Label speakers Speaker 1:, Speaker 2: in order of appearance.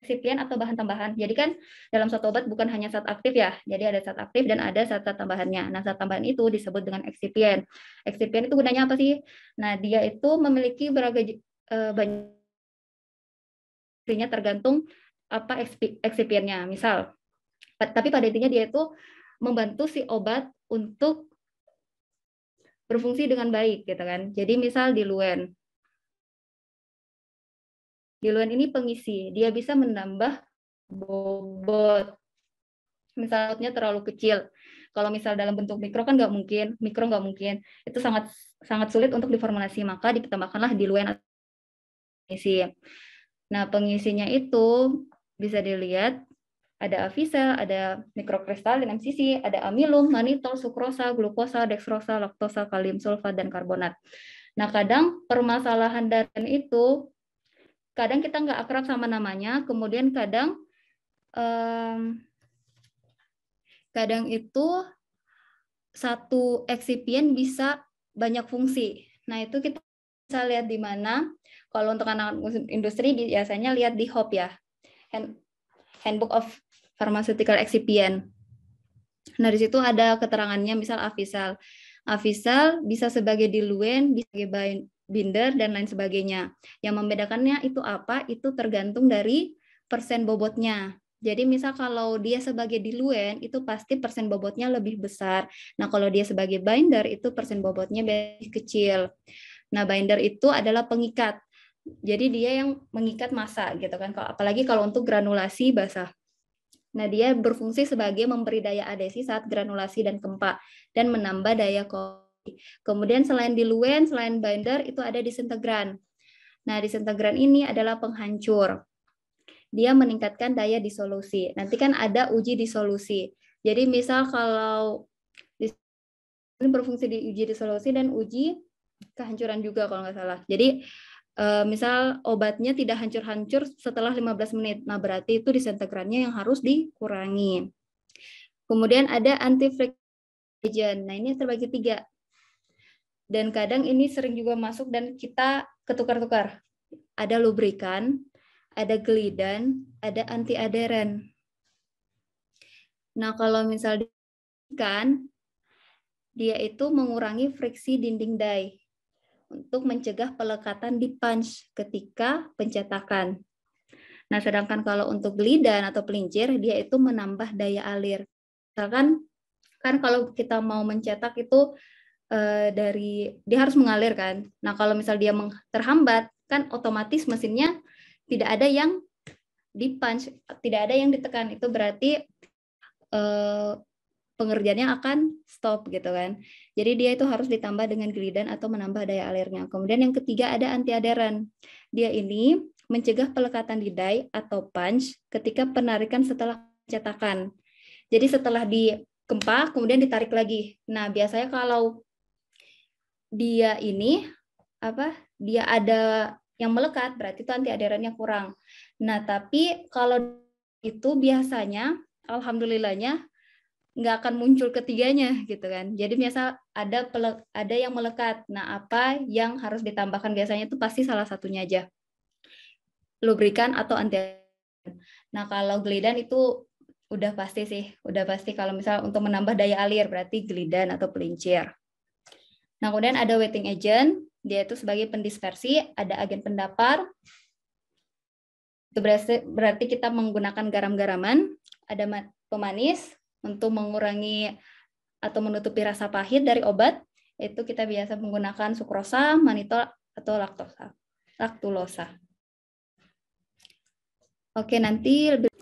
Speaker 1: eksipien atau bahan tambahan. Jadi kan dalam suatu obat bukan hanya zat aktif ya. Jadi ada zat aktif dan ada zat-zat tambahannya. Nah, zat tambahan itu disebut dengan eksipien. Eksipien itu gunanya apa sih? Nah, dia itu memiliki banyak tergantung apa eksipiennya. Misal, tapi pada intinya dia itu membantu si obat untuk berfungsi dengan baik gitu kan. Jadi misal diluent. Diluent ini pengisi, dia bisa menambah bobot. Misalnya terlalu kecil. Kalau misal dalam bentuk mikro kan nggak mungkin, mikro nggak mungkin. Itu sangat sangat sulit untuk diformulasi, maka ditambahkanlah diluent atau pengisi. Nah, pengisinya itu bisa dilihat ada avisel, ada mikrokristalin MCC, ada amilum, manitol, sukrosa, glukosa, dextrosa, laktosa, kalium sulfat, dan karbonat. Nah, kadang permasalahan dan itu, kadang kita nggak akrab sama namanya, kemudian kadang itu satu eksipien bisa banyak fungsi. Nah, itu kita bisa lihat di mana. Kalau untuk anak industri biasanya lihat di HOP ya, Handbook of Pharmaceutical Excipient. Nah, di situ ada keterangannya, misal avisal. Avisal bisa sebagai diluent, bisa sebagai binder, dan lain sebagainya. Yang membedakannya itu apa? Itu tergantung dari persen bobotnya. Jadi misal kalau dia sebagai diluent, itu pasti persen bobotnya lebih besar. Nah, kalau dia sebagai binder, itu persen bobotnya lebih kecil. Nah, binder itu adalah pengikat. Jadi dia yang mengikat massa gitu kan. Apalagi kalau untuk granulasi basah. Nah, dia berfungsi sebagai memberi daya adhesi saat granulasi dan kempak dan menambah daya kohesi. Kemudian selain diluent, selain binder, itu ada disintegran. Nah, disintegran ini adalah penghancur. Dia meningkatkan daya disolusi. Nanti kan ada uji disolusi. Jadi misal kalau ini berfungsi di uji disolusi dan uji kehancuran juga kalau nggak salah. Jadi misal obatnya tidak hancur-hancur setelah 15 menit. Nah, berarti itu disintegrannya yang harus dikurangi. Kemudian ada anti-friction agent. Nah, ini terbagi 3. Dan kadang ini sering juga masuk dan kita ketukar-tukar. Ada lubrikan, ada glidan, ada anti-adheren. Nah, kalau misal kan dia itu mengurangi friksi dinding die untuk mencegah pelekatan di punch ketika pencetakan. Nah, sedangkan kalau untuk glidan atau pelincir, dia itu menambah daya alir. Misalkan, kan kalau kita mau mencetak itu dia harus mengalir kan. Nah, kalau misal dia terhambat, kan otomatis mesinnya tidak ada yang di punch, tidak ada yang ditekan. Itu berarti pengerjaannya akan stop gitu kan. Jadi dia itu harus ditambah dengan glidan atau menambah daya alirnya. Kemudian yang ketiga ada anti-adheren. Dia ini mencegah pelekatan di die atau punch ketika penarikan setelah cetakan. Jadi setelah dikempak kemudian ditarik lagi. Nah, biasanya kalau dia ini dia ada yang melekat, berarti itu anti-adherennya kurang. Nah, tapi kalau itu biasanya alhamdulillahnya nggak akan muncul ketiganya gitu kan. Jadi biasa ada yang melekat. Nah, apa yang harus ditambahkan biasanya itu pasti salah satunya aja. Lubrikan atau anti. Nah, kalau glidan itu udah pasti sih, udah pasti kalau misal untuk menambah daya alir berarti glidan atau pelincir. Nah, kemudian ada wetting agent, dia itu sebagai pendispersi, ada agen pendapar. Itu berarti kita menggunakan garam-garaman, ada pemanis untuk mengurangi atau menutupi rasa pahit dari obat. Itu kita biasa menggunakan sukrosa, manitol, atau laktulosa. Oke, nanti lebih